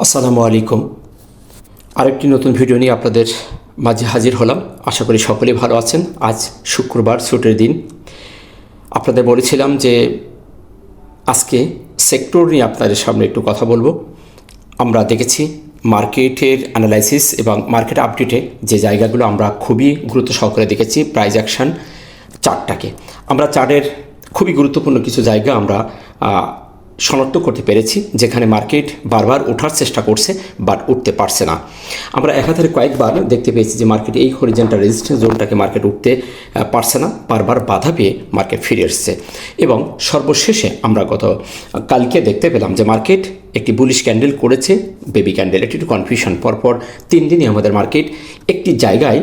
আসসালামু আলাইকুম। আরেকটি নতুন ভিডিও নিয়ে আপনাদের মাঝে হাজির হলাম। আশা করি সকলেই ভালো আছেন। আজ শুক্রবার, ছুটির দিন। আপনাদের বলেছিলাম যে আজকে সেক্টর নিয়ে আপনাদের সামনে একটু কথা বলবো। আমরা দেখেছি মার্কেটের অ্যানালাইসিস এবং মার্কেট আপডেটে যে জায়গাগুলো আমরা খুবই গুরুত্ব সহকারে দেখেছি প্রাইস অ্যাকশন চার্টটাকে। আমরা চার্টের খুবই গুরুত্বপূর্ণ কিছু জায়গা আমরা শনাক্ত করতে পেরেছি যেখানে মার্কেট বারবার ওঠার চেষ্টা করছে বাট উঠতে পারছে না। আমরা একাধারে কয়েকবার দেখতে পেয়েছি যে মার্কেট এই হরিজন্টাল রেজিস্ট্যান্স জোনটাকে মার্কেট উঠতে পারছে না, বারবার বাধা পেয়ে মার্কেট ফিরে এসছে। এবং সর্বশেষে আমরা কালকে দেখতে পেলাম যে মার্কেট একটি বুলিশ ক্যান্ডেল করেছে, বেবি ক্যান্ডেল। একটু কনফিউশন, পরপর 3 দিনই আমাদের মার্কেট একটি জায়গায়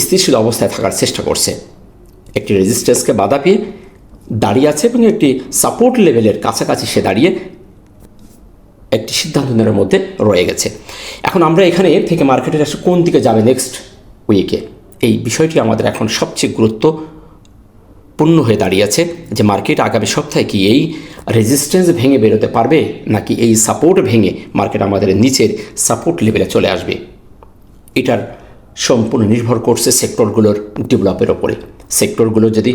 স্থিতিশীল অবস্থায় থাকার চেষ্টা করছে, একটি রেজিস্ট্যান্সকে বাধা পেয়ে দাঁড়িয়ে আছে এবং একটি সাপোর্ট লেভেলের কাছাকাছি সে দাঁড়িয়ে একটি সিদ্ধান্ত নেওয়ার মধ্যে রয়ে গেছে। এখন আমরা এখানে থেকে মার্কেটের আসলে কোন দিকে যাবে নেক্সট উইকে, এই বিষয়টি আমাদের এখন সবচেয়ে গুরুত্বপূর্ণ হয়ে দাঁড়িয়েছে যে মার্কেট আগামী সপ্তাহে কি এই রেজিস্ট্যান্স ভেঙে বেরোতে পারবে নাকি এই সাপোর্ট ভেঙে মার্কেট আমাদের নিচের সাপোর্ট লেভেলে চলে আসবে। এটার সম্পূর্ণ নির্ভর করছে সেক্টরগুলোর ডেভেলপের ওপরে। সেক্টরগুলো যদি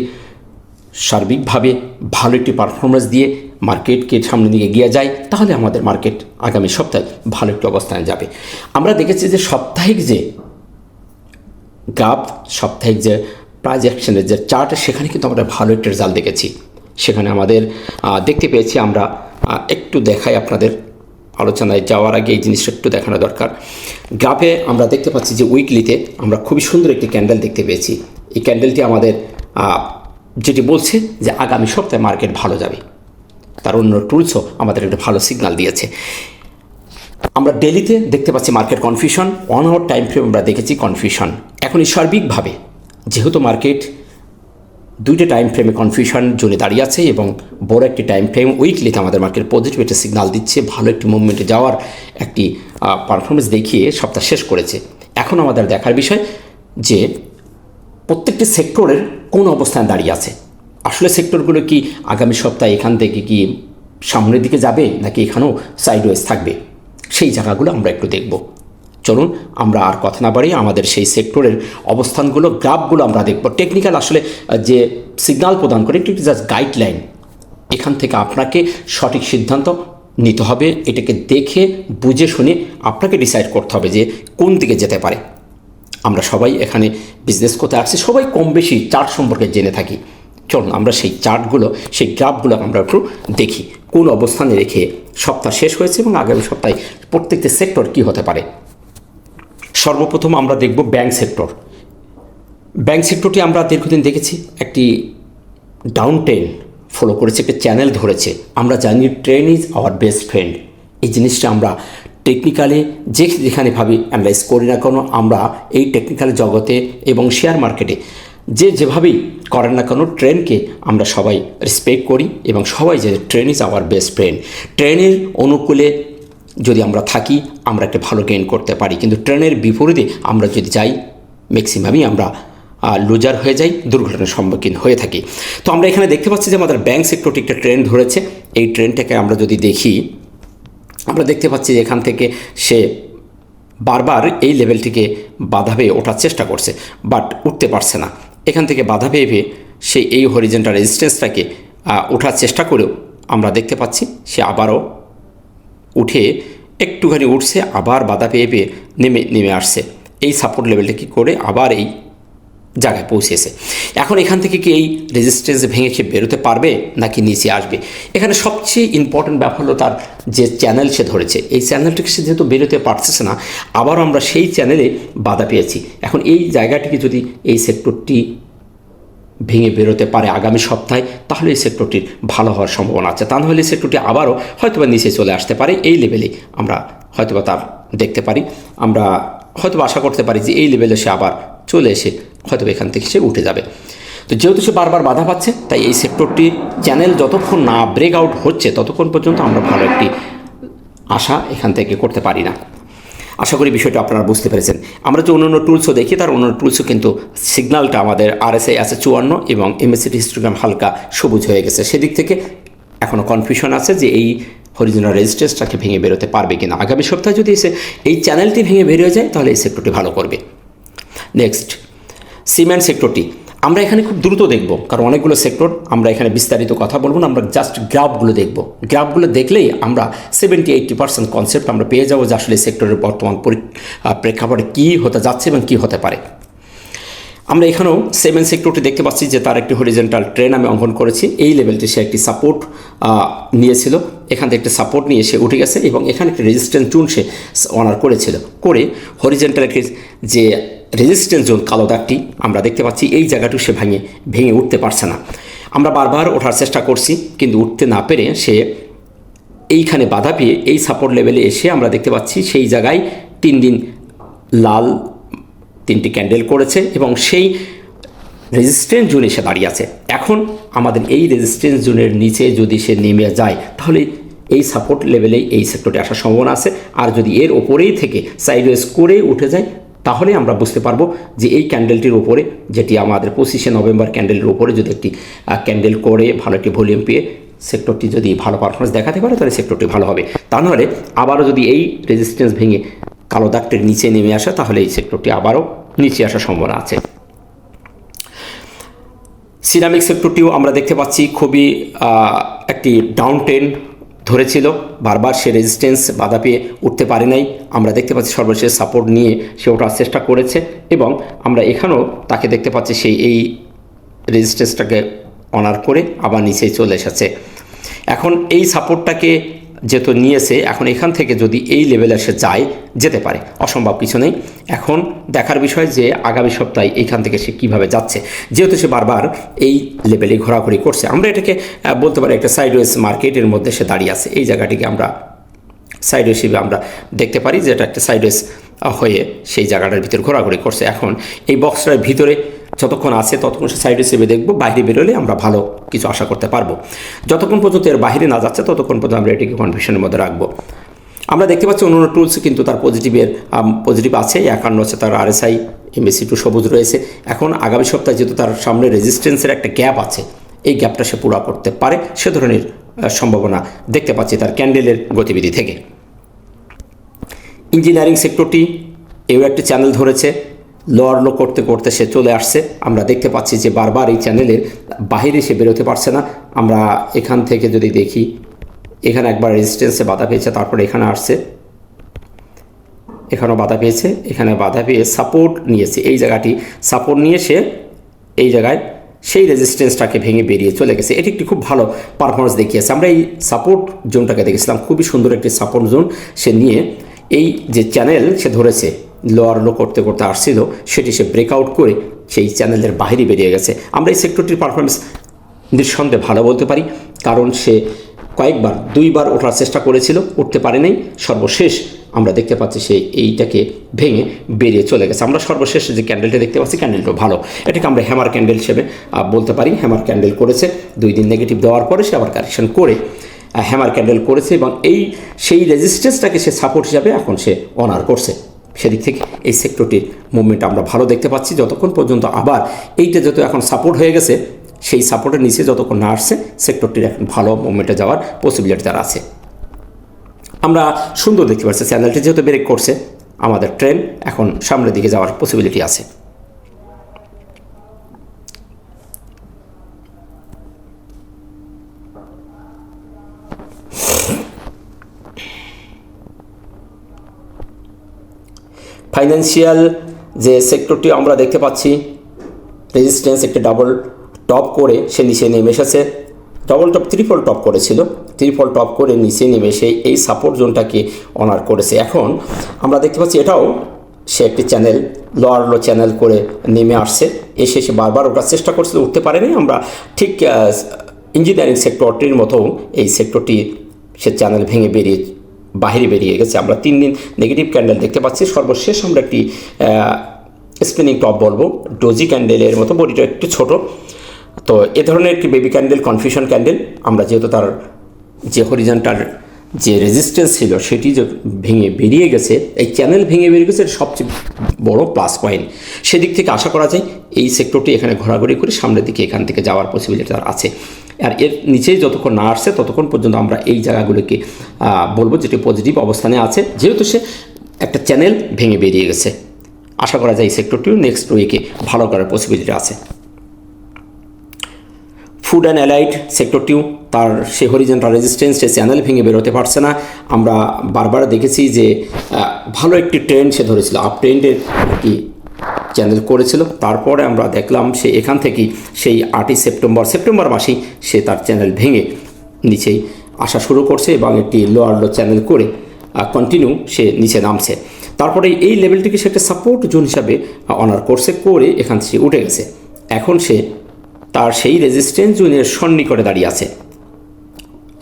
সার্বিকভাবে ভালো একটি পারফরমেন্স দিয়ে মার্কেটকে সামনে দিকে এগিয়ে যায় তাহলে আমাদের মার্কেট আগামী সপ্তাহে ভালো একটি অবস্থানে যাবে। আমরা দেখেছি যে সাপ্তাহিক যে গ্রাফ, সাপ্তাহিক যে প্রাইস অ্যাকশনের যে চার্ট, সেখানে কিন্তু আমরা ভালো একটা রেজাল্ট দেখেছি। সেখানে আমাদের দেখতে পেয়েছি, আমরা একটু দেখাই আপনাদের, আলোচনায় যাওয়ার আগে এই জিনিসটা একটু দেখানো দরকার। গ্রাফে আমরা দেখতে পাচ্ছি যে উইকলিতে আমরা খুবই সুন্দর একটি ক্যান্ডেল দেখতে পেয়েছি। এই ক্যান্ডেলটি আমাদের যেটি বলছে যে আগামী সপ্তাহে মার্কেট ভালো যাবে। তার অন্য টুলসও আমাদের একটা ভালো সিগন্যাল দিয়েছে। আমরা ডেলিতে দেখতে পাচ্ছি market confusion, 1 hour time frame আমরা দেখেছি কনফিউশন। এখন এই সার্বিকভাবে যেহেতু মার্কেট 2টে টাইম ফ্রেমে কনফিউশন জোনে দাঁড়িয়ে আছে এবং বড় একটি টাইম ফ্রেম উইকলিতে আমাদের মার্কেট পজিটিভ একটা সিগন্যাল দিচ্ছে, ভালো একটি মুভমেন্টে যাওয়ার একটি পারফরমেন্স দেখিয়ে সপ্তাহ শেষ করেছে। এখন আমাদের দেখার বিষয় যে প্রত্যেকটি সেক্টরের কোন অবস্থানে দাঁড়িয়ে আছে। আসলে সেক্টরগুলো কি আগামী সপ্তাহে এখান থেকে কি সামনের দিকে যাবে নাকি এখানেও সাইডওয়েজ থাকবে, সেই জায়গাগুলো আমরা একটু দেখব। চলুন আমরা আর কথা না বাড়িয়ে আমাদের সেই সেক্টরের অবস্থানগুলো, গ্রাফগুলো আমরা দেখব। টেকনিক্যাল আসলে যে সিগন্যাল প্রদান করে একটি জাস্ট গাইডলাইন, এখান থেকে আপনাকে সঠিক সিদ্ধান্ত নিতে হবে। এটাকে দেখে বুঝে শুনে আপনাকে ডিসাইড করতে হবে যে কোন দিকে যেতে পারে। আমরা সবাই এখানে বিজনেস করতে আসছি, সবাই কম বেশি চার্ট সম্পর্কে জেনে থাকি। চলুন আমরা সেই চার্টগুলো, সেই গ্রাফগুলো আমরা একটু দেখি কোন অবস্থানে রেখে সপ্তাহ শেষ হয়েছে এবং আগামী সপ্তাহে প্রত্যেকটি সেক্টর কি হতে পারে। সর্বপ্রথম আমরা দেখব ব্যাংক সেক্টর। ব্যাংক সেক্টরটি আমরা দীর্ঘদিন দেখেছি একটি ডাউন ট্রেন্ড ফলো করেছে, একটি চ্যানেল ধরেছে। আমরা জানি trend is our best friend. এই জিনিসটা আমরা টেকনিক্যালি যেখানে ভাবি অ্যানালাইজ করি না কেন, আমরা এই টেকনিক্যাল জগতে এবং শেয়ার মার্কেটে যেভাবেই করেন না কেন, ট্রেন্ডকে আমরা সবাই রেসপেক্ট করি এবং সবাই যে trend is our best friend. ট্রেনের অনুকূলে যদি আমরা থাকি আমরা একটা ভালো গেইন করতে পারি, কিন্তু ট্রেনের বিপরীতে আমরা যদি যাই ম্যাক্সিমামই আমরা লুজার হয়ে যাই, দুর্ঘটনার সম্মুখীন হয়ে থাকি। তো আমরা এখানে দেখতে পাচ্ছি যে আমাদের ব্যাংক সেক্টরটি একটা ট্রেন্ড ধরেছে। এই ট্রেন্ডটাকে আমরা যদি দেখি, আমরা দেখতে পাচ্ছি যে এখান থেকে সে বারবার এই লেভেলটিকে বাধা পেয়ে ওঠার চেষ্টা করছে বাট উঠতে পারছে না। এখান থেকে বাধা পেয়ে সে এই হরিজন্টাল রেজিস্ট্যান্সটাকে ওঠার চেষ্টা করেও আমরা দেখতে পাচ্ছি সে আবারও উঠে একটুখানি উঠছে, আবার বাধা পেয়ে নেমে আসছে। এই সাপোর্ট লেভেলটা কি করে আবার এই জায়গায় পৌঁছেছে। এখন এখান থেকে কি এই রেজিস্ট্যান্স ভেঙে সে বেরোতে পারবে নাকি নিচে আসবে? এখানে সবচেয়ে ইম্পর্টেন্ট ব্যাপার হলো তার যে চ্যানেল সে ধরেছে, এই চ্যানেলটিকে সে যেহেতু বেরোতে পারতেছে না, আবারও আমরা সেই চ্যানেলে বাধা পেয়েছি। এখন এই জায়গাটিকে যদি এই সেক্টরটি ভেঙে বেরোতে পারে আগামী সপ্তাহে, তাহলে এই সেক্টরটির ভালো হওয়ার সম্ভাবনা আছে। তা নাহলে এই সেক্টরটি আবারও হয়তোবা নিচে চলে আসতে পারে। এই লেভেলে আমরা হয়তোবা তার দেখতে পারি, আমরা হয়তোবা আশা করতে পারি যে এই লেভেলে সে আবার চলে এসে হয়তো এখান থেকে সে উঠে যাবে। তো যেহেতু সে বারবার বাধা পাচ্ছে, তাই এই সেক্টরটি চ্যানেল যতক্ষণ না ব্রেক আউট হচ্ছে ততক্ষণ পর্যন্ত আমরা ভালো একটি আশা এখান থেকে করতে পারি না। আশা করি বিষয়টা আপনারা বুঝতে পেরেছেন। আমরা যে অন্যান্য টুলসও দেখি, তার অন্যান্য টুলসও কিন্তু সিগন্যালটা আমাদের RSI আছে 54 এবং MACD হিস্টোগ্রাম হালকা সবুজ হয়ে গেছে। সেদিক থেকে এখনও কনফিউশন আছে যে এই হরিজন্টাল রেজিস্ট্যান্সটাকে ভেঙে বেরোতে পারবে কিনা। আগামী সপ্তাহে যদি এই চ্যানেলটি ভেঙে বেরিয়ে যায় তাহলে এই সেক্টরটি ভালো করবে। নেক্সট সিমেন্ট সেক্টরটি আমরা এখানে খুব দ্রুত দেখব, কারণ অনেকগুলো সেক্টর, আমরা এখানে বিস্তারিত কথা বলবো না, আমরা জাস্ট গ্রাফগুলো দেখব। গ্রাফগুলো দেখলেই আমরা 70-80% কনসেপ্ট আমরা পেয়ে যাবো যে আসলে সেক্টরের বর্তমান প্রেক্ষাপটে কী হতে যাচ্ছে এবং কী হতে পারে। আমরা এখানেও সিমেন্ট সেক্টরটি দেখতে পাচ্ছি যে তার একটি হরিজন্টাল ট্রেন আমি অঙ্কন করেছি। এই লেভেলটি সে একটি সাপোর্ট নিয়েছিল, এখান থেকে একটি সাপোর্ট নিয়ে সে উঠে গেছে এবং এখানে একটি রেজিস্ট্যান্স জোন সে অনার করেছিল, করে হরিজন্টাল একটি যে রেজিস্ট্যান্স জোন কালো দাগটি আমরা দেখতে পাচ্ছি এই জায়গাটি সে ভেঙে উঠতে পারছে না। আমরা বারবার ওঠার চেষ্টা করছি কিন্তু উঠতে না পেরে সে এইখানে বাধা পেয়ে এই সাপোর্ট লেভেলে এসে আমরা দেখতে পাচ্ছি সেই জায়গায় 3 দিন লাল 3টি ক্যান্ডেল করেছে এবং সেই রেজিস্ট্যান্স জোনে সে দাঁড়িয়ে আছে। এখন আমাদের এই রেজিস্ট্যান্স জোনের নিচে যদি সে নেমে যায় তাহলে এই সাপোর্ট লেভেলেই এই সেক্টরটি আসার সম্ভাবনা আছে। আর যদি এর ওপরেই থেকে সাইডওয়েজ করে উঠে যায় তাহলে আমরা বুঝতে পারবো যে এই ক্যান্ডেলটির উপরে, যেটি আমাদের 25শে নভেম্বর ক্যান্ডেলের উপরে যদি একটি ক্যান্ডেল করে ভালো একটি ভলিউম পেয়ে সেক্টরটি যদি ভালো পারফরমেন্স দেখাতে পারে তাহলে সেক্টরটি ভালো হবে। তা নাহলে আবারও যদি এই রেজিস্ট্যান্স ভেঙে কালো দাগটির নিচে নেমে আসে তাহলে এই সেক্টরটি আবারও নিচে আসার সম্ভাবনা আছে। সিরামিক সেক্টরটিও আমরা দেখতে পাচ্ছি খুবই একটি ডাউন ট্রেন্ড ধরেছিল, বারবার সে রেজিস্ট্যান্স বাধা পেয়ে উঠতে পারে নাই। আমরা দেখতে পাচ্ছি সর্বশেষ সাপোর্ট নিয়ে সে ওঠার চেষ্টা করেছে এবং আমরা এখানেও তাকে দেখতে পাচ্ছি সেই এই রেজিস্ট্যান্সটাকে অনার করে আবার নিচে চলে এসেছে। এখন এই সাপোর্টটাকে যেহেতু নিয়েছে, এখন এখান থেকে যদি এই লেভেলে সে যেতে পারে, অসম্ভব কিছু নেই। এখন দেখার বিষয় যে আগামী সপ্তাহে এইখান থেকে সে কীভাবে যাচ্ছে, যেহেতু সে বারবার এই লেভেলে ঘোরাঘুরি করছে। আমরা এটাকে বলতে পারি একটা সাইডওয়েজ মার্কেটের মধ্যে সে দাঁড়িয়ে আছে। এই জায়গাটিকে আমরা সাইডওয়েজ হিসেবে আমরা দেখতে পারি যে এটা একটা সাইডওয়েজ হয়ে সেই জায়গাটার ভিতরে ঘোরাঘুরি করছে। এখন এই বক্সটার ভিতরে যতক্ষণ আছে ততক্ষণ সে সাইড হিসেবে দেখবো, বাইরে বেরোলে আমরা ভালো কিছু আশা করতে পারবো। যতক্ষণ পর্যন্ত এর বাইরে না যাচ্ছে ততক্ষণ পর্যন্ত আমরা এটিকে কনফিউশনের মধ্যে রাখবো। আমরা দেখতে পাচ্ছি অন্য টুলস কিন্তু তার পজিটিভ আছে, 51 আছে তার RSI, MACD সবুজ রয়েছে। এখন আগামী সপ্তাহে যেহেতু তার সামনে রেজিস্ট্যান্সের একটা গ্যাপ আছে, এই গ্যাপটা সে পুরো করতে পারে সে ধরনের সম্ভাবনা দেখতে পাচ্ছি তার ক্যান্ডেলের গতিবিধি থেকে। ইঞ্জিনিয়ারিং সেক্টরটি এও একটি চ্যানেল ধরেছে, লোয়ার লো করতে করতে সে চলে আসছে। আমরা দেখতে পাচ্ছি যে বারবার এই চ্যানেলের বাইরে সে বেরোতে পারছে না। আমরা এখান থেকে যদি দেখি, এখানে একবার রেজিস্ট্যান্সে বাধা পেয়েছে, তারপরে এখানে আসছে, এখানেও বাধা পেয়েছে, এখানে বাধা পেয়ে সাপোর্ট নিয়েছে। এই জায়গাটি সাপোর্ট নিয়ে সে এই জায়গায় সেই রেজিস্ট্যান্সটাকে ভেঙে বেরিয়ে চলে গেছে। এটি একটি খুব ভালো পারফরমেন্স দেখিয়েছে। আমরা এই সাপোর্ট জোনটাকে দেখেছিলাম, খুবই সুন্দর একটি সাপোর্ট জোন সে নিয়ে এই যে চ্যানেল সে ধরেছে লোয়ার লো করতে করতে আসছিল, সেটি সে ব্রেকআউট করে সেই চ্যানেলের বাইরে বেরিয়ে গেছে। আমরা এই সেক্টরটির পারফরমেন্স নিঃসন্দেহে ভালো বলতে পারি, কারণ সে কয়েকবার 2বার ওঠার চেষ্টা করেছিল, উঠতে পারে নাই। সর্বশেষ আমরা দেখতে পাচ্ছি সে এইটাকে ভেঙে বেরিয়ে চলে গেছে। আমরা সর্বশেষ যে ক্যান্ডেলটা দেখতে পাচ্ছি ক্যান্ডেলটা ভালো, এটাকে আমরা হ্যামার ক্যান্ডেল হিসেবে বলতে পারি। হ্যামার ক্যান্ডেল করেছে, 2 দিন নেগেটিভ দেওয়ার পরে সে আবার কারেকশন করে হ্যামার ক্যান্ডেল করেছে এবং সেই রেজিস্ট্যান্সটাকে সে সাপোর্ট হিসাবে এখন সে অনার করছে। সেদিক থেকে এই সেক্টরটির মুভমেন্ট আমরা ভালো দেখতে পাচ্ছি। যতক্ষণ পর্যন্ত আবার এইটা যত এখন সাপোর্ট হয়ে গেছে, সেই সাপোর্টের নিচে যতক্ষণ না আসছে সেক্টরটির এখন ভালো মুভমেন্টে যাওয়ার পসিবিলিটি তার আছে। আমরা সুন্দর দেখতে পাচ্ছি চ্যানেলটি যেহেতু ব্রেক করছে, আমাদের ট্রেন এখন সামনের দিকে যাওয়ার পসিবিলিটি আছে। ফাইন্যান্সিয়াল যে সেক্টরটি আমরা দেখতে পাচ্ছি, রেজিস্ট্যান্স একটি ডাবল টপ করে সে নিচে নেমে এসেছে। ডাবল টপ ট্রিপল টপ করেছিল, ট্রিপল টপ করে নিচে নেমে এসে এই সাপোর্ট জোনটাকে অনার করেছে। এখন আমরা দেখতে পাচ্ছি এটাও সে একটি চ্যানেল লোয়ার লো চ্যানেল করে নেমে আসছে, এসে সে বারবার ওঠার চেষ্টা করছিল, উঠতে পারেনি। আমরা ঠিক ইঞ্জিনিয়ারিং সেক্টরটির মতো এই সেক্টরটি সে চ্যানেল ভেঙে বাইরে বেরিয়ে গেছে। আমরা 3 দিন নেগেটিভ ক্যান্ডেল দেখতে পাচ্ছি। সর্বশেষ আমরা একটি স্পিনিং টপ বলবো, ডোজি ক্যান্ডেলের মতো, বডিটা একটু ছোট। তো এ ধরনের একটি বেবি ক্যান্ডেল, কনফিউশন ক্যান্ডেল, আমরা যেহেতু তার যে হরিজন্টাল যে রেজিস্ট্যান্স ছিল সেটি যে ভেঙে বেরিয়ে গেছে, এই চ্যানেল ভেঙে বেরিয়ে গেছে, এটা সবচেয়ে বড় প্লাস পয়েন্ট। সেদিক থেকে আশা করা যায় এই সেক্টরটি এখানে ঘোরাঘুরি করে সামনের দিকে এখান থেকে যাওয়ার পসিবিলিটি তার আছে। আর এর নিচেই যতক্ষণ না আসছে ততক্ষণ পর্যন্ত আমরা এই জায়গাগুলোকে বলবো যেটি পজিটিভ অবস্থানে আছে, যেহেতু সে একটা চ্যানেল ভেঙে বেরিয়ে গেছে। আশা করা যায় এই সেক্টরটিও নেক্সট উইকে ভালো করার পসিবিলিটি আছে। ফুড অ্যান্ড অ্যালাইড সেক্টরটিও তার সে হরিজন্টাল রেজিস্ট্যান্স, সে চ্যানেল ভেঙে বেরোতে পারছে না। আমরা বারবার দেখেছি যে ভালো একটি ট্রেন্ড সে ধরেছিল, আপ ট্রেন্ডের একটি চ্যানেল করেছিল, তারপরে আমরা দেখলাম সে এখান থেকেই সেই 8ই সেপ্টেম্বর মাসেই সে তার চ্যানেল ভেঙে নিচেই আসা শুরু করছে এবং একটি লোয়ার লো চ্যানেল করে কন্টিনিউ সে নিচে নামছে। তারপরে এই লেভেলটিকে সে একটা সাপোর্ট জোন হিসাবে অনার করছে, করে এখান থেকে উঠে গেছে। এখন সে তার সেই রেজিস্ট্যান্স জোনের সন্নিকটে দাঁড়িয়ে আছে।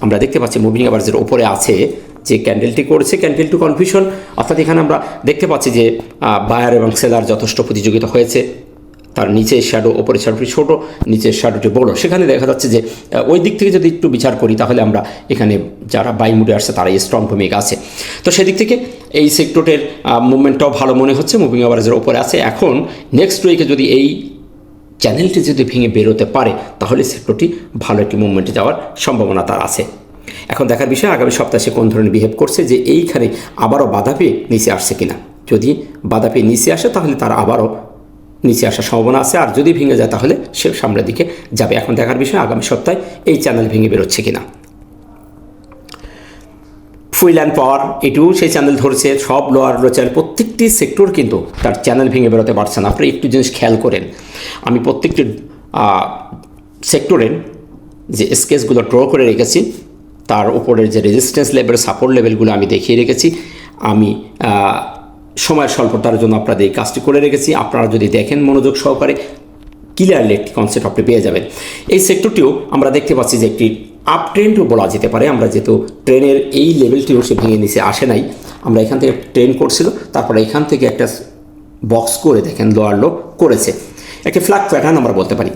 আমরা দেখতে পাচ্ছি মুভিং অ্যাভারেজের ওপরে আছে যে ক্যান্ডেলটি করেছে, ক্যান্ডেল টু কনফিউশন, অর্থাৎ এখানে আমরা দেখতে পাচ্ছি যে বায়ার এবং সেলার যথেষ্ট প্রতিযোগিতা হয়েছে। তার নিচের শ্যাডো, ওপরের শ্যাডোটি ছোটো, নিচের শ্যাডোটি বড়ো। সেখানে দেখা যাচ্ছে যে ওই দিক থেকে যদি একটু বিচার করি তাহলে আমরা এখানে যারা বাই মুডে আসছে তারা স্ট্রং ভূমিকা আছে। তো সেদিক থেকে এই সেক্টরের মুভমেন্টটাও ভালো মনে হচ্ছে, মুভিং অ্যাভারেজের ওপরে আছে। এখন নেক্সট উইকে যদি এই চ্যানেলটি যদি ভেঙে বেরোতে পারে তাহলে সেক্টরটি ভালো একটি মুভমেন্টে যাওয়ার সম্ভাবনা তার আছে। এখন দেখার বিষয় আগামী সপ্তাহে সে কোন ধরনের বিহেভ করছে, যে এইখানে আবারও বাধা পেয়ে নিচে আসছে কিনা। যদি বাধা পেয়ে নিচে আসে তাহলে তার আবারও নিচে আসার সম্ভাবনা আছে, আর যদি ভেঙে যায় তাহলে সে সামনের দিকে যাবে। এখন দেখার বিষয় আগামী সপ্তাহে এই চ্যানেল ভেঙে বেরোচ্ছে কিনা। ফুয়েল অ্যান্ড পাওয়ার, এটিও সেই চ্যানেল ধরছে, সব লোয়ার লো চ্যানেল, প্রত্যেকটি সেক্টর কিন্তু তার চ্যানেল ভেঙে বেরোতে পারছে না। আপনি একটু জিনিস খেয়াল করেন, আমি প্রত্যেকটি সেক্টরের যে স্কেচগুলো ড্র করে রেখেছি, তার উপরের যে রেজিস্ট্যান্স লেভেল, সাপোর্ট লেভেলগুলো আমি দেখিয়ে রেখেছি। আমি সময়ের স্বল্পতার জন্য আপনাদের এই কাজটি করে রেখেছি। আপনারা যদি দেখেন মনোযোগ সহকারে, ক্লিয়ারলি একটি কনসেপ্ট আপনি পেয়ে যাবেন। এই সেক্টরটিও আমরা দেখতে পাচ্ছি যে একটি আপ ট্রেন্ডও বলা যেতে পারে। আমরা যেহেতু ট্রেনের এই লেভেলটিও সে ভেঙে নিচে আসে নাই, আমরা এখান থেকে ট্রেন করছিল, তারপরে এখান থেকে একটা বক্স করে দেখেন লোয়ার লো করেছে, একটি ফ্ল্যাট প্যাটার্ন আমরা বলতে পারি।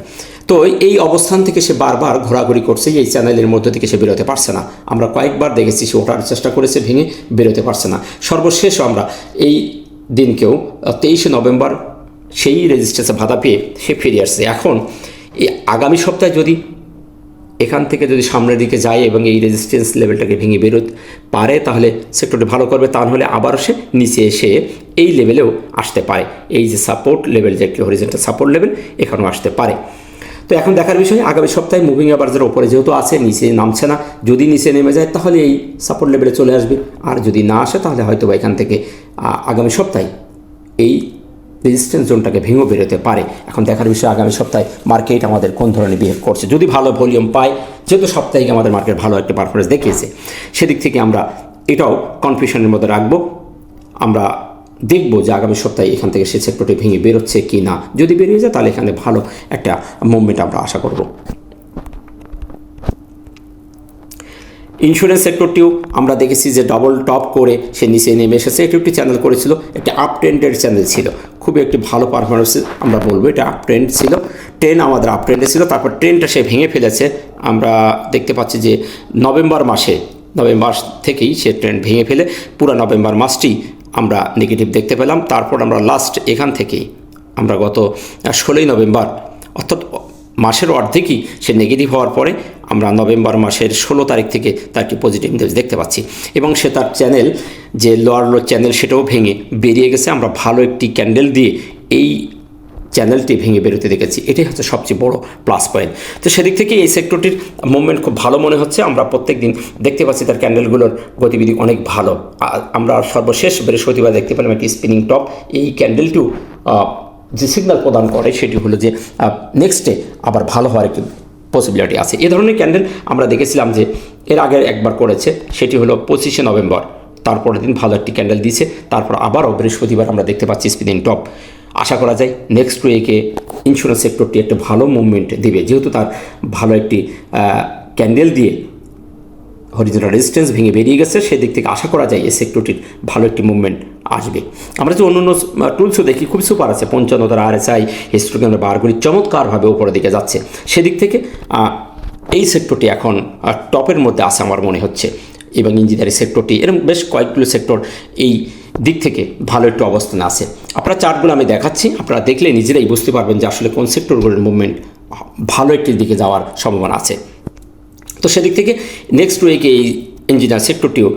তো এই অবস্থান থেকে সে বারবার ঘোরাঘুরি করছে, এই চ্যানেলের মধ্যে থেকে সে বেরোতে পারছে না। আমরা কয়েকবার দেখেছি সে ওঠার চেষ্টা করেছে, ভেঙে বেরোতে পারছে না। সর্বশেষ আমরা এই দিনকেও 23শে নভেম্বর সেই রেজিস্ট্রেশনে বাধা পেয়ে সে ফিরে আসছে। এখন এই আগামী সপ্তাহে যদি এখান থেকে যদি সামনের দিকে যায় এবং এই রেজিস্ট্যান্স লেভেলটাকে ভেঙে বেরোতে পারে তাহলে সেক্টরটি ভালো করবে, তা নাহলে আবারও সে নিচে এসে এই লেভেলেও আসতে পারে। এই যে সাপোর্ট লেভেল, যে একটি হরিজন্টাল সাপোর্ট লেভেল, এখানেও আসতে পারে। তো এখন দেখার বিষয় আগামী সপ্তাহে মুভিং অ্যাভারেজের ওপরে যেহেতু আছে, নিচে নামছে না, যদি নিচে নেমে যায় তাহলে এই সাপোর্ট লেভেলে চলে আসবে, আর যদি না আসে তাহলে হয়তো বা এখান থেকে আগামী সপ্তাহে এই রেজিস্ট্যান্স জোনটাকে ভেঙে বেরোতে পারে। এখন দেখার বিষয় আগামী সপ্তাহে মার্কেট আমাদের কোন ধরনের বিহেভ করছে। যদি ভালো ভলিউম পায়, যেহেতু সাপ্তাহিক আমাদের মার্কেট ভালো একটা পারফরমেন্স দেখিয়েছে, সেদিক থেকে আমরা এটাও কনফিউশনের মধ্যে রাখবো। আমরা দেখব যে আগামী সপ্তাহে এখান থেকে সে সেক্টরটি ভেঙে বেরোচ্ছে কি না। যদি বেরিয়ে যায় তাহলে এখানে ভালো একটা মুভমেন্ট আমরা আশা করব। ইন্স্যুরেন্স সেক্টরটিও আমরা দেখেছি যে ডাবল টপ করে সে নিচে নেমে এসেছে। এটি একটি চ্যানেল করেছিল, একটি আপ ট্রেন্ডের চ্যানেল ছিল, খুবই একটি ভালো পারফরমেন্স আমরা বলবো। এটা আপ ট্রেন্ড ছিল, ট্রেন আমাদের আপ ট্রেন্ডে ছিল, তারপর ট্রেনটা সে ভেঙে ফেলেছে। আমরা দেখতে পাচ্ছি যে নভেম্বর মাস থেকেই সে ট্রেন্ড ভেঙে ফেলে পুরো নভেম্বর মাসটি আমরা নেগেটিভ দেখতে পেলাম। তারপর আমরা লাস্ট এখান থেকেই আমরা গত 16ই নভেম্বর, অর্থাৎ মাসের অর্ধেকই সে নেগেটিভ হওয়ার পরে আমরা নভেম্বর মাসের 16 তারিখ থেকে তার একটি পজিটিভ নিউজ দেখতে পাচ্ছি, এবং সে তার চ্যানেল যে লোয়ার লো চ্যানেল সেটাও ভেঙে বেরিয়ে গেছে। আমরা ভালো একটি ক্যান্ডেল দিয়ে এই চ্যানেলটি ভেঙে বেরোতে দেখেছি, এটাই হচ্ছে সবচেয়ে বড় প্লাস পয়েন্ট। তো সেদিক থেকে এই সেক্টরটির মুভমেন্ট খুব ভালো মনে হচ্ছে। আমরা প্রত্যেক দিন দেখতে পাচ্ছি তার ক্যান্ডেলগুলোর গতিবিধি অনেক ভালো। আমরা সর্বশেষ বৃহস্পতিবার দেখতে পেলাম একটি স্পিনিং টপ। এই ক্যান্ডেলটিও যে সিগন্যাল প্রদান করে সেটি হলো যে নেক্সট ডে আবার ভালো হওয়ার একটি পসিবিলিটি আছে। এ ধরনের ক্যান্ডেল আমরা দেখেছিলাম যে এর আগে একবার করেছে, সেটি হলো 25শে নভেম্বর। তারপরের দিন ভালো একটি ক্যান্ডেল দিয়েছে, তারপর আবারও বৃহস্পতিবার আমরা দেখতে পাচ্ছি স্পিনিং টপ। আশা করা যায় নেক্সট উইকে ইন্স্যুরেন্স সেক্টরটি একটা ভালো মুভমেন্ট দেবে, যেহেতু তার ভালো একটি ক্যান্ডেল দিয়ে হরিজন্টাল রেজিস্ট্যান্স ভেঙে বেরিয়ে গেছে। সেদিক থেকে আশা করা যায় এই সেক্টরটির ভালো একটি মুভমেন্ট আসবে। আমরা যে অন্য টুলসও দেখি খুব সুপার আছে, 55 RSI হিস্টোগ্রামের বারগুলি চমৎকারভাবে উপরের দিকে যাচ্ছে। সেদিক থেকে এই সেক্টরটি এখন টপের মধ্যে আছে আমার মনে হচ্ছে। এবং ইঞ্জিনিয়ারিং সেক্টরটি এরকম বেশ কয়েকগুলো সেক্টর এই দিক থেকে ভালো একটু অবস্থানে আছে। আপনারা চার্টগুলো আমি দেখাচ্ছি, আপনারা দেখলে নিজেরাই বুঝতে পারবেন যে আসলে কোন সেক্টরগুলোর মুভমেন্ট ভালো একটি দিকে যাওয়ার সম্ভাবনা আছে। তো সেদিক থেকে নেক্সট উইকে এই ইঞ্জিনিয়ার সেক্টরটিও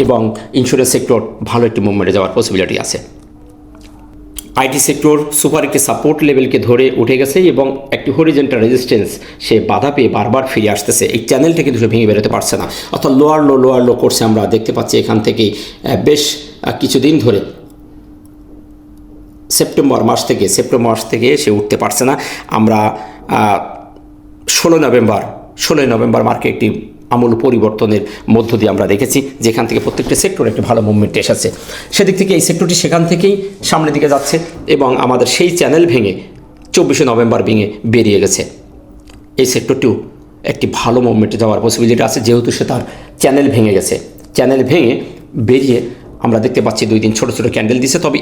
এবং ইন্স্যুরেন্স সেক্টর ভালো একটি মুভমেন্টে যাওয়ার পসিবিলিটি আছে। আইটি সেক্টর সুপার একটি সাপোর্ট লেভেলকে ধরে উঠে গেছে এবং একটি হরিজেন্টাল রেজিস্ট্যান্স সে বাধা পেয়ে বারবার ফিরে আসতেছে। এই চ্যানেলটা কিন্তু সে ভেঙে বেরোতে পারছে না, অর্থাৎ লোয়ার লো করছে। আমরা দেখতে পাচ্ছি এখান থেকেই বেশ কিছুদিন ধরে সেপ্টেম্বর মাস থেকে সে উঠতে পারছে না। আমরা 16 নভেম্বর মার্কে একটি আমূল পরিবর্তনের মধ্য দিয়ে আমরা দেখেছি, যেখান থেকে প্রত্যেকটা সেক্টরে একটি ভালো মুভমেন্ট এসেছে। সেদিক থেকে এই সেক্টরটি সেখান থেকেই সামনের দিকে যাচ্ছে এবং আমাদের সেই চ্যানেল ভেঙে 24 নভেম্বর ভেঙে বেরিয়ে গেছে। এই সেক্টরটিও একটি ভালো মুভমেন্টে যাওয়ার পসিবিলিটি আছে, যেহেতু সে তার চ্যানেল ভেঙে গেছে। চ্যানেল ভেঙে বেরিয়ে আমরা দেখতে পাচ্ছি 2 দিন ছোটো ছোটো ক্যান্ডেল দিছে, তবে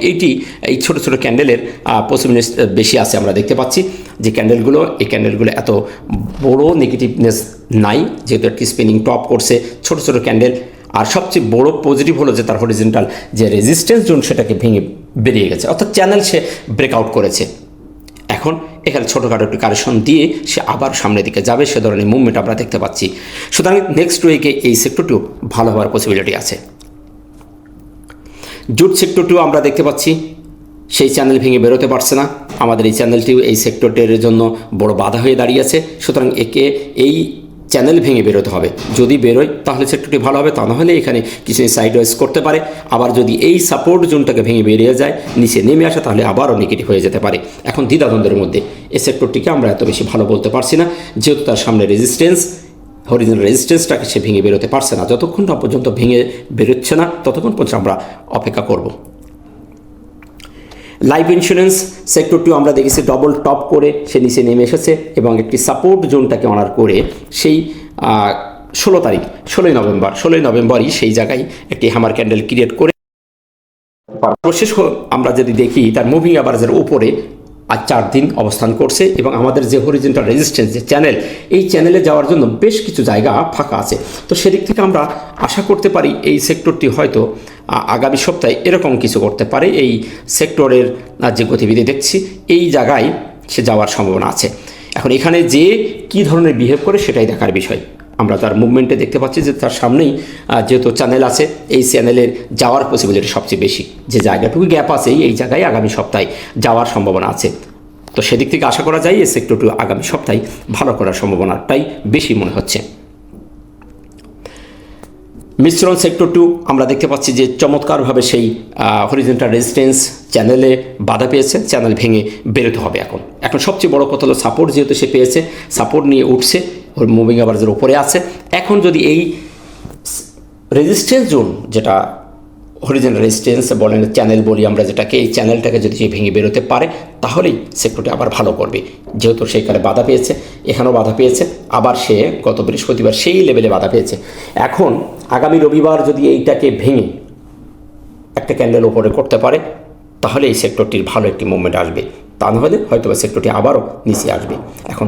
এই ছোটো ছোটো ক্যান্ডেলের পসিবিলিটি বেশি আছে। আমরা দেখতে পাচ্ছি যে এই ক্যান্ডেলগুলো এত বড় নেগেটিভনেস নাই, যেহেতু একটি স্পিনিং টপ করছে ছোটো ছোটো ক্যান্ডেল। আর সবচেয়ে বড় পজিটিভ হলো যে তার হরিজেন্টাল যে রেজিস্ট্যান্স জোন সেটাকে ভেঙে বেরিয়ে গেছে, অর্থাৎ চ্যানেল সে ব্রেকআউট করেছে। এখন এখানে ছোটোখাটো একটি কারেকশন দিয়ে সে আবার সামনের দিকে যাবে, সে ধরনের মুভমেন্ট আমরা দেখতে পাচ্ছি। সুতরাং নেক্সট উইকে এই সেক্টরটিও ভালো হওয়ার পসিবিলিটি আছে। জুট সেক্টরটিও আমরা দেখতে পাচ্ছি সেই চ্যানেল ভেঙে বেরোতে পারছে না। আমাদের এই চ্যানেলটিও এই সেক্টরটির জন্য বড় বাধা হয়ে দাঁড়িয়েছে। সুতরাং এই চ্যানেল ভেঙে বেরোতে হবে। যদি বেরোয় তাহলে সেক্টরটি ভালো হবে, তা নাহলে এখানে কিছু সাইডওয়াইজ করতে পারে। আবার যদি এই সাপোর্ট জোনটাকে ভেঙে বেরিয়ে যায়, নিচে নেমে আসে, তাহলে আবারও নেগেটিভ হয়ে যেতে পারে। এখন দ্বিধাদ্বন্দ্বের মধ্যে এই সেক্টরটিকে আমরা এত বেশি ভালো বলতে পারছি না, যেহেতু তার সামনে হরিজেন্টাল রেজিস্ট্যান্সটাকে সে ভেঙে বেরোতে পারছে না। যতক্ষণ না পর্যন্ত ভেঙে বেরোচ্ছে না, ততক্ষণ পর্যন্ত আমরা অপেক্ষা করব। লাইফ ইন্স্যুরেন্স সেক্টরটিও আমরা দেখেছি ডবল টপ করে সে নিচে নেমে এসেছে এবং একটি সাপোর্ট জোনটাকে অনার করে সেই 16 নভেম্বরই সেই জায়গায় একটি হ্যামার ক্যান্ডেল ক্রিয়েট করে সর্বশেষ আমরা যদি দেখি তার মুভিং অ্যাভারেজের উপরে আর 4 দিন অবস্থান করছে এবং আমাদের যে হরিজেন্টাল রেজিস্ট্যান্স যে চ্যানেল, এই চ্যানেলে যাওয়ার জন্য বেশ কিছু জায়গা ফাঁকা আছে। তো সেদিক থেকে আমরা আশা করতে পারি এই সেক্টরটি হয়তো আগামী সপ্তাহে এরকম কিছু করতে পারে। এই সেক্টরের যে গতিবিধি দেখছি, এই জায়গায় সে যাওয়ার সম্ভাবনা আছে। এখন এখানে যে কী ধরনের বিহেভ করে সেটাই দেখার বিষয়। আমরা তার মুভমেন্টে দেখতে পাচ্ছি যে তার সামনেই যেহেতু চ্যানেল আছে, এই চ্যানেলের যাওয়ার পসিবিলিটি সবচেয়ে বেশি। যে জায়গাটুকু গ্যাপ আছে এই জায়গায় আগামী সপ্তাহে যাওয়ার সম্ভাবনা আছে। তো সেদিক থেকে আশা করা যায় এই সেক্টরটি আগামী সপ্তাহে ভালো করার সম্ভাবনাটাই বেশি মনে হচ্ছে। মিশ্রণ সেক্টরটিও আমরা দেখতে পাচ্ছি যে চমৎকারভাবে সেই হরিজেন্টাল রেজিস্ট্যান্স চ্যানেলে বাধা পেয়েছে, চ্যানেল ভেঙে বেরোতে হবে। এখন সবচেয়ে বড় কথা হলো সাপোর্ট, যেহেতু সে পেয়েছে, সাপোর্ট নিয়ে উঠছে, ওর মুভিং অ্যাভারেজের উপরে আছে। এখন যদি এই রেজিস্ট্যান্স জোন, যেটা হরিজেন্টাল রেজিস্ট্যান্স বলেন, চ্যানেল বলি আমরা যেটাকে, এই চ্যানেলটাকে যদি সে ভেঙে বেরোতে পারে, তাহলেই সেক্টরটি আবার ভালো করবে। যেহেতু সেখানে বাধা পেয়েছে, এখানেও বাধা পেয়েছে, আবার সে গত বৃহস্পতিবার সেই লেভেলে বাধা পেয়েছে। এখন আগামী রবিবার যদি এইটাকে ভেঙে একটা ক্যান্ডেল ওপরে করতে পারে, তাহলে এই সেক্টরটির ভালো একটি মুভমেন্ট আসবে। তা নাহলে হয়তো সেক্টরটি আবারও নিচে আসবে। এখন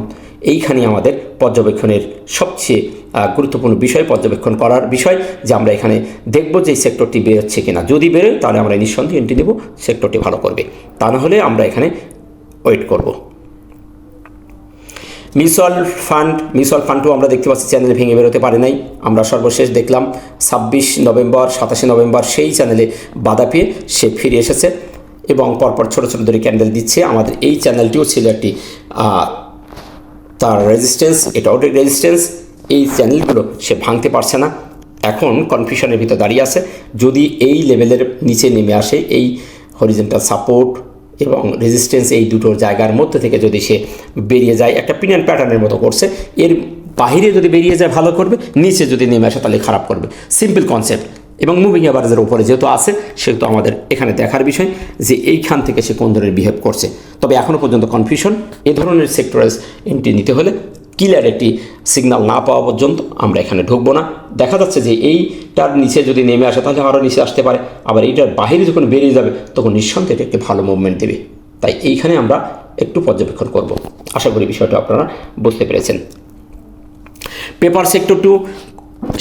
এইখানেই আমাদের পর্যবেক্ষণের সবচেয়ে গুরুত্বপূর্ণ বিষয়, পর্যবেক্ষণ করার বিষয়, যে আমরা এখানে দেখব যে এই সেক্টরটি বেরোচ্ছে কিনা। যদি বেরোয় তাহলে আমরা নিঃসন্দেহে এন্ট্রি দেব, সেক্টরটি ভালো করবে। তা নাহলে আমরা এখানে ওয়েট করব। মিউচুয়াল ফান্ডও আমরা দেখতে পাচ্ছি চ্যানেল ভেঙে বেরোতে পারে নাই। আমরা সর্বশেষ দেখলাম 27 নভেম্বর সেই চ্যানেলে বাধা পেয়ে সে ফিরে এসেছে এবং পরপর ছোটো ছোটো ধরে ক্যান্ডেল দিচ্ছে। আমাদের এই চ্যানেলটিও ছিল একটি তার রেজিস্ট্যান্স, এটাও রেজিস্ট্যান্স। এই চ্যানেলগুলো সে ভাঙতে পারছে না, এখন কনফিউশনের ভিতর দাঁড়িয়ে আছে। যদি এই লেভেলের নিচে নেমে আসে, এই হরিজেন্টাল সাপোর্ট এবং রেজিস্ট্যান্স এই দুটো জায়গার মধ্যে থেকে যদি সে বেরিয়ে যায়, একটা পিনিয়ন প্যাটার্নের মতো করছে, এর বাইরে যদি বেরিয়ে যায় ভালো করবে, নিচে যদি নেমে আসে তাহলে খারাপ করবে। Simple concept. এবং মুভিং অ্যাভারেজের উপরে যেহেতু আছে, সেহেতু আমাদের এখানে দেখার বিষয় যে এইখান থেকে সে কোন ধরনের বিহেভ করছে। তবে এখনও পর্যন্ত কনফিউশন। এ ধরনের সেক্টরাইজ এন্ট্রি নিতে হলে ক্লিয়ার একটি সিগন্যাল না পাওয়া পর্যন্ত আমরা এখানে ঢুকবো না। দেখা যাচ্ছে যে এইটার নিচে যদি নেমে আসে তাহলে আরও নিচে আসতে পারে, আবার এইটার বাইরে যখন বেরিয়ে যাবে তখন নিঃসন্দেহে এটা একটি ভালো মুভমেন্ট দেবে। তাই এইখানে আমরা একটু পর্যবেক্ষণ করব। আশা করি বিষয়টা আপনারা বুঝতে পেরেছেন। পেপার সেক্টরটিও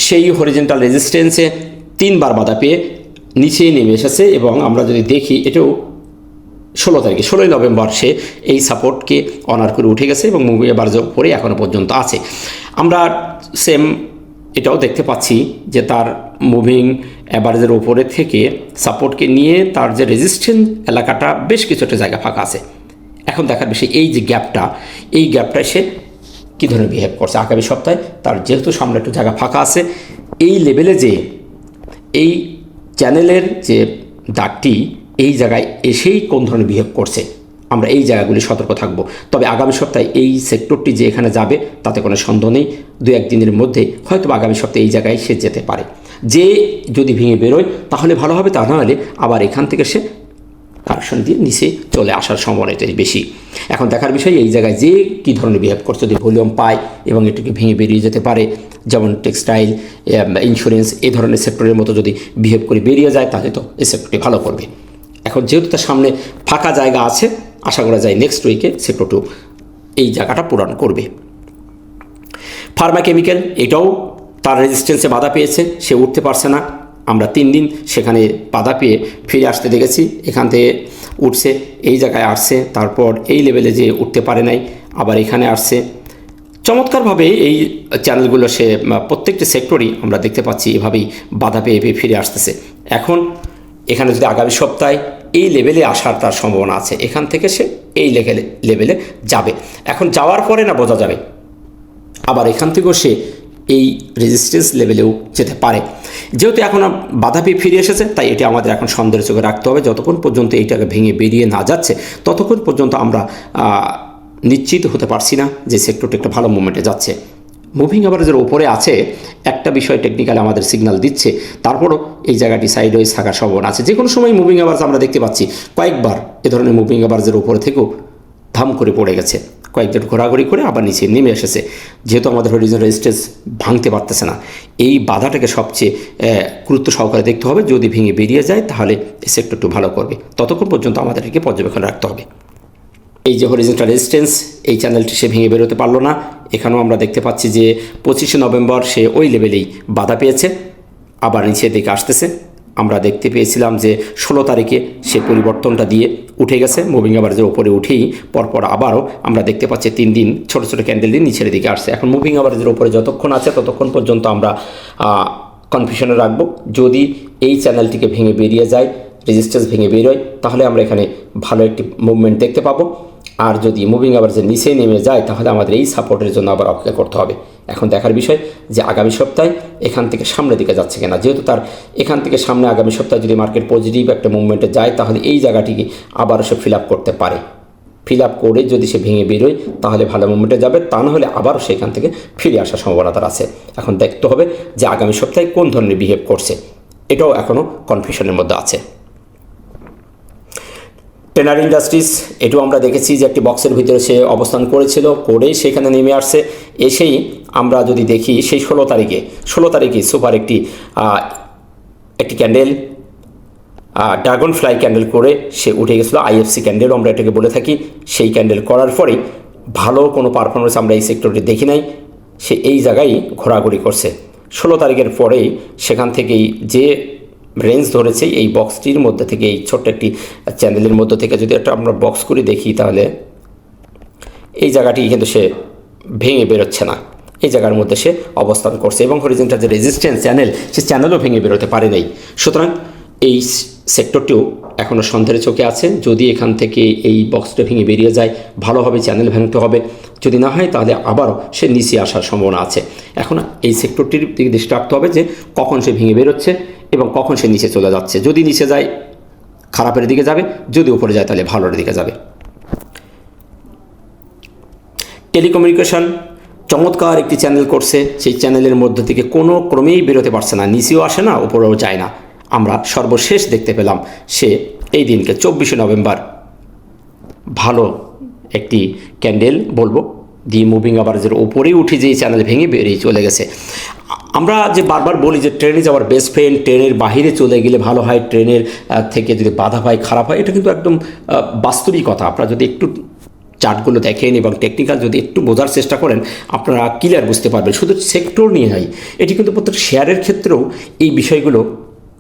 সেই হরিজেন্টাল রেজিস্ট্যান্সে 3বার বাধা পেয়ে নিচে নেমে এসেছে এবং আমরা যদি দেখি এটাও 16 নভেম্বর সে এই সাপোর্টকে অনার করে উঠে গেছে এবং মুভিং অ্যাভারেজের উপরে এখনও পর্যন্ত আছে। আমরা সেম এটাও দেখতে পাচ্ছি যে তার মুভিং অ্যাভারেজের উপরে থেকে সাপোর্টকে নিয়ে তার যে রেজিস্ট্যান্স এলাকাটা বেশ কিছুটা জায়গা ফাঁকা আছে। এখন দেখার বিষয় এই যে এই গ্যাপটায় সে কী ধরনের বিহেভ করছে আগামী সপ্তাহে। তার যেহেতু সামনে একটু জায়গা ফাঁকা আছে, এই লেভেলে যে এই চ্যানেলের যে দাগটি এই জায়গায় এসেই কোন ধরনের বিহেভ করছে আমরা এই জায়গাগুলি সতর্ক থাকব। তবে আগামী সপ্তাহে এই সেক্টরটি যে এখানে যাবে তাতে কোনো সন্দেহ নেই, 2-1 দিনের মধ্যে হয়তো আগামী সপ্তাহে এই জায়গায় সে যেতে পারে। যে যদি ভেঙে বেরোয় তাহলে ভালো হবে, তা নাহলে আবার এখান থেকে সে কারেকশন দিয়ে নিচে চলে আসার সম্ভাবনাটাই বেশি। এখন দেখার বিষয় এই জায়গায় যে কী ধরনের বিহেভ করছে, যদি ভলিউম পায় এবং এটাকে ভেঙে বেরিয়ে যেতে পারে, যেমন টেক্সটাইল, ইন্স্যুরেন্স এই ধরনের সেক্টরের মতো যদি বিহেভ করে বেরিয়ে যায় তাহলে তো এই সেক্টরটি ভালো করবে। এখন যেহেতু তার সামনে ফাঁকা জায়গা আছে, আশা করা যায় নেক্সট উইকে সেক্টর 2 এই জায়গাটা পূরণ করবে। ফার্মা কেমিক্যাল এটাও তার রেজিস্ট্যান্সে বাধা পেয়েছে, সে উঠতে পারছে না। আমরা 3 দিন সেখানে বাধা পেয়ে ফিরে আসতে দেখেছি, এখান থেকে উঠছে, এই জায়গায় আসছে, তারপর এই লেভেলে যে উঠতে পারে নাই, আবার এখানে আসছে। চমৎকারভাবে এই চ্যানেলগুলো সে প্রত্যেকটি সেক্টরই আমরা দেখতে পাচ্ছি এভাবেই বাধা পেয়ে ফিরে আসতেছে। এখন এখানে যদি আগামী সপ্তাহে এই লেভেলে আসার তার সম্ভাবনা আছে, এখান থেকে সে এই লেভেলে যাবে। এখন যাওয়ার পরে না বোঝা যাবে আবার এখান থেকেও সে এই রেজিস্ট্যান্স লেভেলেও যেতে পারে। যেহেতু এখন বাধা পেয়ে ফিরে এসেছে তাই এটি আমাদের এখন সন্দেহের চোখে রাখতে হবে। যতক্ষণ পর্যন্ত এইটাকে ভেঙে বেরিয়ে না যাচ্ছে ততক্ষণ পর্যন্ত আমরা নিশ্চিত হতে পারছি না যে সেক্টরটা একটা ভালো মুভমেন্টে যাচ্ছে। মুভিং অ্যাভারেজের ওপরে আছে, একটা বিষয় টেকনিক্যালি আমাদের সিগন্যাল দিচ্ছে, তারপরও এই জায়গাটি সাইডওয়েজ থাকার সম্ভাবনা আছে। যে কোনো সময় মুভিং অ্যাভারেজ আমরা দেখতে পাচ্ছি কয়েকবার এ ধরনের মুভিং অ্যাভারেজের উপরে থেকেও ধাম করে পড়ে গেছে, কয়েকজন ঘোরাঘুরি করে আবার নিচে নেমে এসেছে। যেহেতু আমাদের হরিজন্টাল রেজিস্ট্যান্স ভাঙতে পারতেছে না, এই বাধাটাকে সবচেয়ে গুরুত্ব সহকারে দেখতে হবে। যদি ভেঙে বেরিয়ে যায় তাহলে এই সেক্টরটি ভালো করবে, ততক্ষণ পর্যন্ত আমাদেরকে পর্যবেক্ষণ রাখতে হবে। এই যে হরিজন্টাল রেজিস্ট্যান্স এই চ্যানেলটি সে ভেঙে বেরোতে পারলো না। এখানেও আমরা দেখতে পাচ্ছি যে 25 নভেম্বর সে ওই লেভেলেই বাধা পেয়েছে, আবার নিচের দিকে আসতেছে। আমরা দেখতে পেয়েছিলাম যে 16 তারিখে সে পরিবর্তনটা দিয়ে উঠে গেছে, মুভিং অ্যাভারেজের উপরে উঠেই পরপর আবারও আমরা দেখতে পাচ্ছি 3 দিন ছোটো ছোটো ক্যান্ডেল দিয়ে নিচের দিকে আসছে। এখন মুভিং অ্যাভারেজের উপরে যতক্ষণ আছে ততক্ষণ পর্যন্ত আমরা কনফিউশনে রাখবো। যদি এই চ্যানেলটিকে ভেঙে বেরিয়ে যায়, রেজিস্ট্যান্স ভেঙে বেরোয়, তাহলে আমরা এখানে ভালো একটি মুভমেন্ট দেখতে পাবো। আর যদি মুভিং অ্যাভারেজের নিচে নেমে যায় তাহলে আমাদের এই সাপোর্টের জন্য আবার অপেক্ষা করতে হবে। এখন দেখার বিষয় যে আগামী সপ্তাহে এখান থেকে সামনের দিকে যাচ্ছে কিনা। যেহেতু তার এখান থেকে সামনে আগামী সপ্তাহে যদি মার্কেট পজিটিভ একটা মুভমেন্টে যায় তাহলে এই জায়গাটিকে আবারও সে ফিল আপ করতে পারে। ফিল আপ করে যদি সে ভেঙে বেরোয় তাহলে ভালো মুভমেন্টে যাবে, তা না হলে আবারও সেখান থেকে ফিরে আসার সম্ভাবনা তার আছে। এখন দেখতে হবে যে আগামী সপ্তাহে কোন ধরনের বিহেভ করছে, এটাও এখনও কনফিউশনের মধ্যে আছে। টেনার ইন্ডাস্ট্রিজ এটাও আমরা দেখেছি যে একটি বক্সের ভিতরে সে অবস্থান করেছিল, করেই সেখানে নেমে আসছে। এসেই আমরা যদি দেখি সেই 16 তারিখে সুপার একটি ক্যান্ডেল ড্রাগন ফ্লাই ক্যান্ডেল করে সে উঠে গেছিলো, আইএফসি ক্যান্ডেলও আমরা এটাকে বলে থাকি। সেই ক্যান্ডেল করার পরেই ভালো কোনো পারফরমেন্স আমরা এই সেক্টরে দেখি নাই, সে এই জায়গায় ঘোরাঘুরি করছে। 16 তারিখের পরেই সেখান থেকেই যে রেঞ্জ ধরেছে এই বক্সটির মধ্যে থেকে, এই ছোট্ট একটি চ্যানেলের মধ্যে থেকে যদি একটা আমরা বক্স করে দেখি তাহলে এই জায়গাটি কিন্তু সে ভেঙে বেরোচ্ছে না, এই জায়গার মধ্যে সে অবস্থান করছে এবং হরিজন্টাল যে রেজিস্ট্যান্স চ্যানেল সে চ্যানেলও ভেঙে বেরোতে পারে নাই। সুতরাং এই সেক্টরটিও এখনও সন্দেহের চোখে আছে। যদি এখান থেকে এই বক্সটা ভেঙে বেরিয়ে যায় ভালোভাবে চ্যানেল ভাঙতে হবে, যদি না হয় তাহলে আবারও সে নিচে আসার সম্ভাবনা আছে। এখন এই সেক্টরটির দিকে দৃষ্টি রাখতে হবে যে কখন সে ভেঙে বেরোচ্ছে এবং কখন সে নিচে চলে যাচ্ছে। যদি নিচে যায় খারাপের দিকে যাবে, যদি উপরে যায় তাহলে ভালোর দিকে যাবে। টেলিকমিউনিকেশন চমৎকার একটি চ্যানেল করছে, সেই চ্যানেলের মধ্যে থেকে কোনো ক্রমেই বেরোতে পারছে না, নিচেও আসে না উপরেও যায় না। আমরা সর্বশেষ দেখতে পেলাম সে এই দিনকে 24 নভেম্বর ভালো একটি ক্যান্ডেল বলবো দিয়ে মুভিং অ্যাভারেজের ওপরেই উঠে যে চ্যানেল ভেঙে বেরিয়ে চলে গেছে। আমরা যে বারবার বলি যে ট্রেনে যাওয়ার বেস্ট ফ্রেন্ড, ট্রেনের বাহিরে চলে গেলে ভালো হয়, ট্রেনের থেকে যদি বাধা পায় খারাপ হয়, এটা কিন্তু একদম বাস্তবিক কথা। আপনারা যদি একটু চার্টগুলো দেখেন এবং টেকনিক্যাল যদি একটু বোঝার চেষ্টা করেন, আপনারা ক্লিয়ার বুঝতে পারবেন। শুধু সেক্টর নিয়ে নয়, এটি কিন্তু প্রত্যেক শেয়ারের ক্ষেত্রেও এই বিষয়গুলো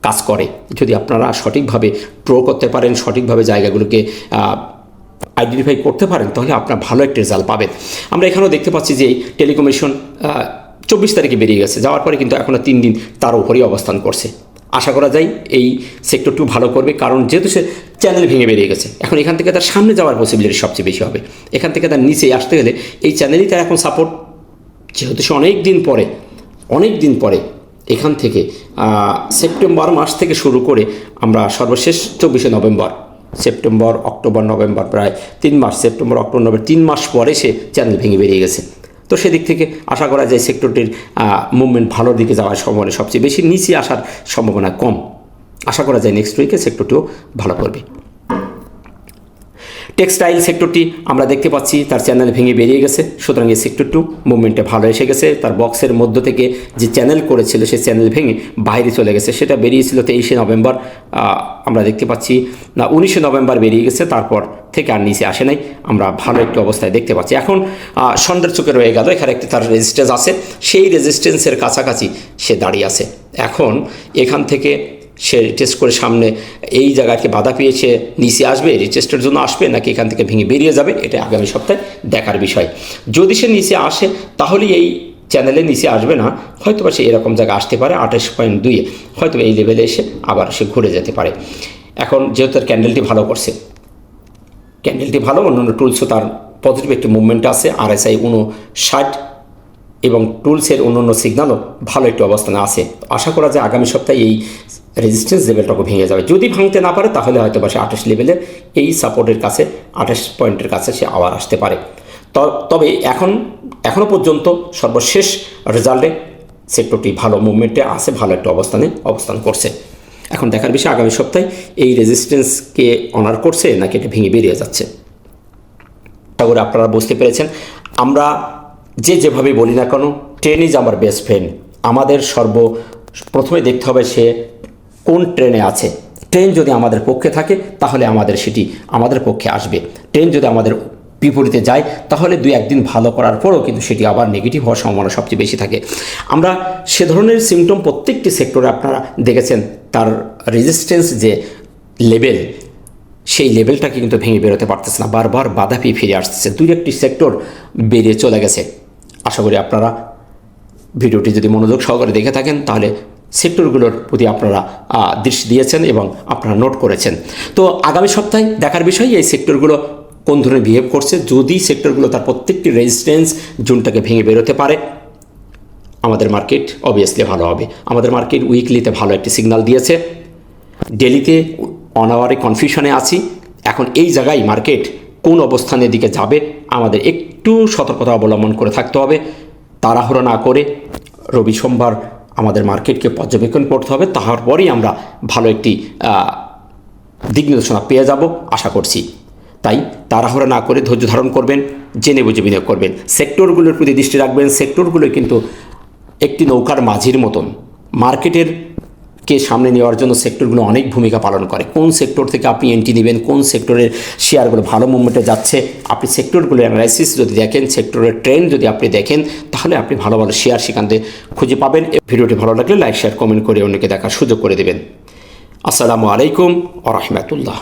কাজ করে। যদি আপনারা সঠিকভাবে প্রো করতে পারেন, সঠিকভাবে জায়গাগুলোকে আইডেন্টিফাই করতে পারেন, তাহলে আপনারা ভালো একটা রেজাল্ট পাবেন। আমরা এখানেও দেখতে পাচ্ছি যে এই টেলিকমিউনিকেশন 24 তারিখে বেরিয়ে গেছে, যাওয়ার পরে কিন্তু এখনও 3 দিন তার উপরেই অবস্থান করছে। আশা করা যায় এই সেক্টরটিও ভালো করবে, কারণ যেহেতু সে চ্যানেল ভেঙে বেরিয়ে গেছে, এখন এখান থেকে তার সামনে যাওয়ার পসিবিলিটি সবচেয়ে বেশি হবে। এখান থেকে তার নিচে আসতে গেলে এই চ্যানেলই তার এখন সাপোর্ট, যেহেতু সে অনেক দিন পরে এখান থেকে সেপ্টেম্বর মাস থেকে শুরু করে আমরা সর্বশেষ 24শে নভেম্বর, সেপ্টেম্বর, অক্টোবর, নভেম্বর, প্রায় 3 মাস, সেপ্টেম্বর, অক্টোবর, নভেম্বর 3 মাস পরে সে চ্যানেল ভেঙে বেরিয়ে গেছে। তো সেদিক থেকে আশা করা যায় সেক্টরটির মুভমেন্ট ভালোর দিকে যাওয়ার সম্ভাবনা সবচেয়ে বেশি, নিচে আসার সম্ভাবনা কম। আশা করা যায় নেক্সট উইকে সেক্টরটিও ভালো করবে। টেক্সটাইল সেক্টরটি আমরা দেখতে পাচ্ছি তার চ্যানেল ভেঙে বেরিয়ে গেছে, সুতরাং এই সেক্টরটিও মুভমেন্টে ভালো এসে গেছে। তার বক্সের মধ্য থেকে যে চ্যানেল করেছিল সেই চ্যানেল ভেঙে বাইরে চলে গেছে, সেটা বেরিয়েছিল 23শে নভেম্বর, আমরা দেখতে পাচ্ছি না 19শে নভেম্বর বেরিয়ে গেছে, তারপর থেকে আর নিচে আসে নাই। আমরা ভালো একটি অবস্থায় দেখতে পাচ্ছি। এখন সন্ধ্যের চোখে রয়ে গেল, এখানে একটি তার রেজিস্ট্যান্স আছে, সেই রেজিস্ট্যান্সের কাছাকাছি সে দাঁড়িয়ে আছে। এখন এখান থেকে সে রিটেস্ট করে সামনে এই জায়গাকে বাধা পেয়েছে, নিচে আসবে, রিটেস্টের জন্য আসবে, নাকি এখান থেকে ভেঙে বেরিয়ে যাবে, এটা আগামী সপ্তাহে দেখার বিষয়। যদি সে নিচে আসে তাহলে এই চ্যানেলে নিচে আসবে না, হয়তো বা সে এরকম জায়গায় আসতে পারে 28.2-এ, হয়তো এই লেভেলে এসে আবার সে ঘুরে যেতে পারে। এখন যেহেতু তার ক্যান্ডেলটি ভালো করছে, ক্যান্ডেলটি ভালো, অন্যান্য টুলসও তার পজিটিভ একটি মুভমেন্ট আছে, RSI 59 এবং টুলসের অন্যান্য সিগন্যালও ভালো একটি অবস্থানে আছে। আশা করা যায় আগামী সপ্তাহে এই রেজিস্ট্যান্স লেভেলটাকে ভেঙে যাবে। যদি ভাঙতে না পারে তাহলে হয়তো বা সে 28 লেভেলের এই সাপোর্টের কাছে, 28 পয়েন্টের কাছে সে আবার আসতে পারে। তবে এখনও পর্যন্ত সর্বশেষ রেজাল্টে সেক্টরটি ভালো মুভমেন্টে আছে, ভালো একটা অবস্থানে অবস্থান করছে। এখন দেখার বিষয় আগামী সপ্তাহে এই রেজিস্ট্যান্সকে অনার করছে নাকি এটা ভেঙে বেরিয়ে যাচ্ছে। আশা করি আপনারা বুঝতে পেরেছেন। আমরা যেভাবে বলি না কেন, ট্রেন ইজ আমার বেস্ট ফ্রেন্ড। আমাদের প্রথমে দেখতে হবে সে কোন ট্রেনে আছে। ট্রেন যদি আমাদের পক্ষে থাকে তাহলে সেটি আমাদের পক্ষে আসবে। ট্রেন যদি আমাদের বিপরীতে যায় তাহলে 2-1 দিন ভালো করার পরও কিন্তু সেটি আবার নেগেটিভ হওয়ার সম্ভাবনা সবচেয়ে বেশি থাকে। আমরা সে ধরনের সিমটম প্রত্যেকটি সেক্টরে আপনারা দেখেছেন, তার রেজিস্ট্যান্স যে লেভেল, সেই লেভেলটাকে কিন্তু ভেঙে বেরোতে পারতেছে না, বারবার বাধা পেয়ে ফিরে আসতেছে। 2-1টি সেক্টর বেরিয়ে চলে গেছে। আশা করি আপনারা ভিডিওটি যদি মনোযোগ সহকারে দেখে থাকেন তাহলে সেক্টরগুলোর প্রতি আপনারা দৃষ্টি দিয়েছেন এবং আপনারা নোট করেছেন। তো আগামী সপ্তাহে দেখার বিষয় এই সেক্টরগুলো কোন ধরনের বিহেভ করছে। যদি সেক্টরগুলো তার প্রত্যেকটি রেজিস্ট্যান্স জোনটাকে ভেঙে বেরোতে পারে, আমাদের মার্কেট অবভিয়াসলি ভালো হবে। আমাদের মার্কেট উইকলিতে ভালো একটি সিগন্যাল দিয়েছে, ডেলিতে অন আওয়ারে কনফিউশনে আছি। এখন এই জায়গায় মার্কেট কোন অবস্থানের দিকে যাবে আমাদের একটু সতর্কতা অবলম্বন করে থাকতে হবে। তাড়াহুড়ো না করে রবি সোমবার আমাদের মার্কেটকে পর্যবেক্ষণ করতে হবে, তারপরেই আমরা ভালো একটি দিক নির্দেশনা পেয়ে যাব আশা করছি। তাই তাড়াহুড়ো না করে ধৈর্য ধারণ করবেন, জেনে বুঝে বিনিয়োগ করবেন, সেক্টরগুলোর প্রতি দৃষ্টি রাখবেন। সেক্টরগুলো কিন্তু একটি নৌকার মাঝির মতন, মার্কেটের কে সামনে নেওয়ার জন্য সেক্টরগুলো অনেক ভূমিকা পালন করে। কোন সেক্টর থেকে আপনি এন্ট্রি নেবেন, কোন সেক্টরের শেয়ারগুলো ভালো মুভমেন্টে যাচ্ছে, আপনি সেক্টরগুলোর অ্যানালাইসিস যদি দেখেন, সেক্টরের ট্রেন্ড যদি আপনি দেখেন, তাহলে আপনি ভালো ভালো শেয়ার সেখান থেকে খুঁজে পাবেন। ভিডিওটি ভালো লাগলে লাইক, শেয়ার, কমেন্ট করে অন্যকে দেখার সুযোগ করে দেবেন। আসসালামু আলাইকুম ওয়া রাহমাতুল্লাহ।